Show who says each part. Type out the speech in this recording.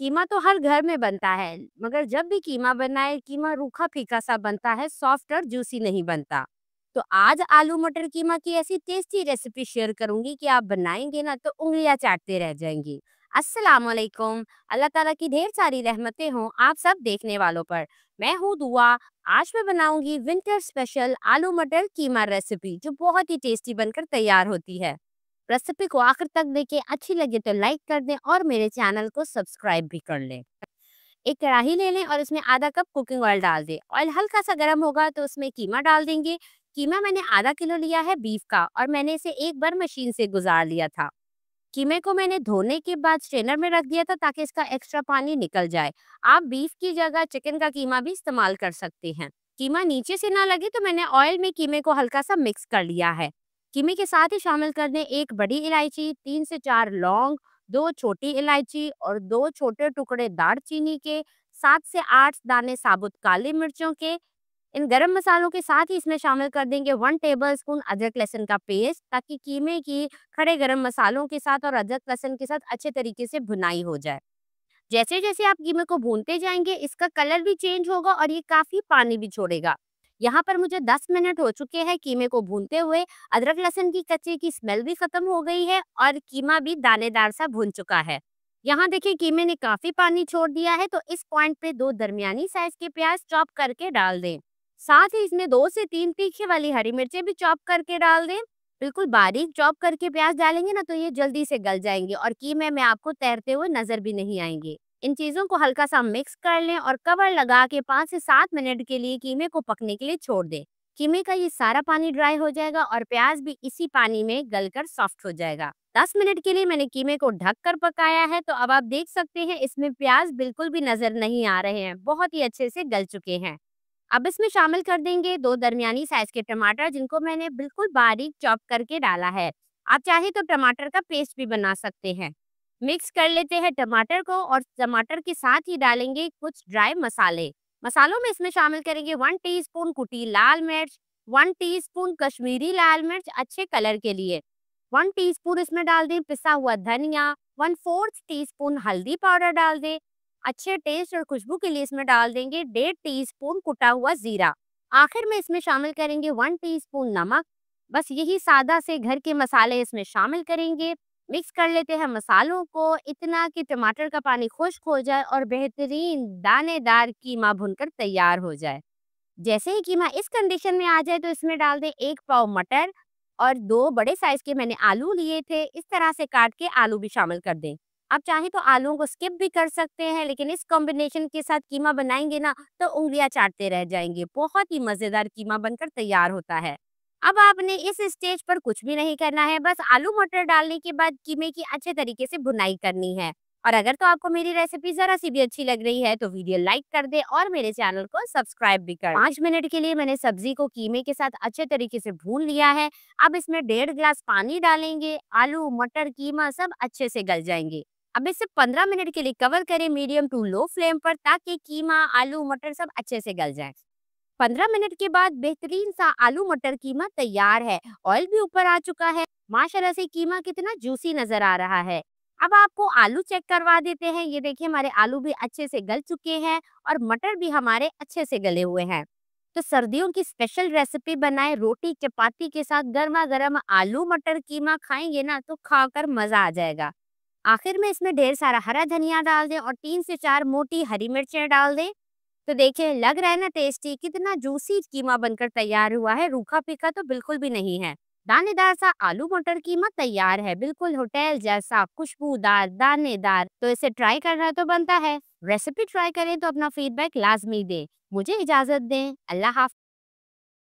Speaker 1: कीमा तो हर घर में बनता है, मगर जब भी कीमा बनाए, कीमा रूखा फीका सा बनता है, सॉफ्ट और जूसी नहीं बनता। तो आज आलू मटर कीमा की ऐसी टेस्टी रेसिपी शेयर करूंगी कि आप बनाएंगे ना तो उंगलियां चाटते रह जाएंगी। अस्सलाम वालेकुम। अल्लाह ताला की ढेर सारी रहमतें हों आप सब देखने वालों पर। मैं हूँ दुआ। आज मैं बनाऊंगी विंटर स्पेशल आलू मटर कीमा रेसिपी, जो बहुत ही टेस्टी बनकर तैयार होती है। रेसिपी को आखिर तक देखें, अच्छी लगे तो लाइक कर दें और मेरे चैनल को सब्सक्राइब भी कर लें। एक कढ़ाई ले लें और उसमें आधा कप कुकिंग ऑयल डाल दें। ऑयल हल्का सा गर्म होगा तो उसमें कीमा डाल देंगे। कीमा मैंने आधा किलो लिया है बीफ का, और मैंने इसे एक बार मशीन से गुजार लिया था। कीमे को मैंने धोने के बाद स्ट्रेनर में रख दिया था ताकि इसका एक्स्ट्रा पानी निकल जाए। आप बीफ की जगह चिकन का कीमा भी इस्तेमाल कर सकते हैं। कीमा नीचे से ना लगे तो मैंने ऑयल में कीमे को हल्का सा मिक्स कर लिया है। कीमे के साथ ही शामिल कर दें एक बड़ी इलायची, 3 से 4 लौंग, 2 छोटी इलायची और 2 छोटे टुकड़े दालचीनी के, 7 से 8 दाने साबुत काली मिर्चों के। इन गरम मसालों के साथ ही इसमें शामिल कर देंगे 1 टेबल स्पून अदरक लहसुन का पेस्ट, ताकि कीमे की खड़े गरम मसालों के साथ और अदरक लहसुन के साथ अच्छे तरीके से भुनाई हो जाए। जैसे जैसे आप कीमे को भूनते जाएंगे, इसका कलर भी चेंज होगा और ये काफी पानी भी छोड़ेगा। यहाँ पर मुझे 10 मिनट हो चुके हैं कीमे को भूनते हुए। अदरक लहसुन की कच्चे की स्मेल भी खत्म हो गई है और कीमा भी दानेदार सा भुन चुका है। यहाँ देखिए कीमे ने काफी पानी छोड़ दिया है, तो इस पॉइंट पे 2 दरमियानी साइज के प्याज चॉप करके डाल दें। साथ ही इसमें 2 से 3 तीखे वाली हरी मिर्चें भी चॉप करके डाल दें। बिल्कुल बारीक चॉप करके प्याज डालेंगे ना तो ये जल्दी से गल जाएंगे और कीमे में आपको तैरते हुए नजर भी नहीं आएंगे। इन चीजों को हल्का सा मिक्स कर लें और कवर लगा के 5 से 7 मिनट के लिए कीमे को पकने के लिए छोड़ दें। कीमे का ये सारा पानी ड्राई हो जाएगा और प्याज भी इसी पानी में गलकर सॉफ्ट हो जाएगा। 10 मिनट के लिए मैंने कीमे को ढक कर पकाया है, तो अब आप देख सकते हैं इसमें प्याज बिल्कुल भी नजर नहीं आ रहे हैं, बहुत ही अच्छे से गल चुके हैं। अब इसमें शामिल कर देंगे 2 दरमियानी साइज के टमाटर, जिनको मैंने बिल्कुल बारीक चॉप करके डाला है। आप चाहे तो टमाटर का पेस्ट भी बना सकते हैं। मिक्स कर लेते हैं टमाटर को, और टमाटर के साथ ही डालेंगे कुछ ड्राई मसाले। मसालों में इसमें शामिल करेंगे 1 टीस्पून कुटी लाल मिर्च, 1 टीस्पून कश्मीरी लाल मिर्च अच्छे कलर के लिए, 1 टीस्पून इसमें डाल दें पिसा हुआ धनिया, 1/4 टीस्पून हल्दी पाउडर डाल दें। अच्छे टेस्ट और खुशबू के लिए इसमें डाल देंगे 1.5 टीस्पून कुटा हुआ जीरा। आखिर में इसमें शामिल करेंगे 1 टीस्पून नमक। बस यही सादा से घर के मसाले इसमें शामिल करेंगे। मिक्स कर लेते हैं मसालों को इतना कि टमाटर का पानी खुश्क हो जाए और बेहतरीन दानेदार कीमा भुनकर तैयार हो जाए। जैसे ही कीमा इस कंडीशन में आ जाए तो इसमें डाल दें 1 पाव मटर, और 2 बड़े साइज के मैंने आलू लिए थे, इस तरह से काट के आलू भी शामिल कर दें। आप चाहें तो आलूओं को स्किप भी कर सकते हैं, लेकिन इस कॉम्बिनेशन के साथ कीमा बनाएंगे ना तो उंगलियां चाटते रह जाएंगे। बहुत ही मजेदार कीमा बनकर तैयार होता है। अब आपने इस स्टेज पर कुछ भी नहीं करना है, बस आलू मटर डालने के बाद कीमे की अच्छे तरीके से भुनाई करनी है। और अगर तो आपको मेरी रेसिपी जरा सी भी अच्छी लग रही है तो वीडियो लाइक कर दे और मेरे चैनल को सब्सक्राइब भी कर। 5 मिनट के लिए मैंने सब्जी को कीमे के साथ अच्छे तरीके से भून लिया है। अब इसमें 1.5 गिलास पानी डालेंगे। आलू मटर कीमा सब अच्छे से गल जाएंगे। अब इसे 15 मिनट के लिए कवर करें मीडियम टू लो फ्लेम पर, ताकि कीमा आलू मटर सब अच्छे से गल जाए। 15 मिनट के बाद बेहतरीन सा आलू मटर कीमा तैयार है। ऑयल भी ऊपर आ चुका है। माशाल्लाह से कीमा कितना जूसी नजर आ रहा है। अब आपको आलू चेक करवा देते हैं। ये देखिए हमारे आलू भी अच्छे से गल चुके हैं और मटर भी हमारे अच्छे से गले हुए हैं। तो सर्दियों की स्पेशल रेसिपी बनाए, रोटी चपाती के साथ गर्मा गर्म आलू मटर कीमा खाएंगे ना तो खाकर मजा आ जाएगा। आखिर में इसमें ढेर सारा हरा धनिया डाल दें और 3 से 4 मोटी हरी मिर्चें डाल दें। तो देखिए लग रहा है ना टेस्टी, कितना जूसी कीमा बनकर तैयार हुआ है। रूखा फीका तो बिल्कुल भी नहीं है। दानेदार सा आलू मटर कीमा तैयार है, बिल्कुल होटल जैसा खुशबूदार दानेदार। तो इसे ट्राई करना तो बनता है। रेसिपी ट्राई करें तो अपना फीडबैक लाजमी दें। मुझे इजाजत दें। अल्लाह हाफ़िज़।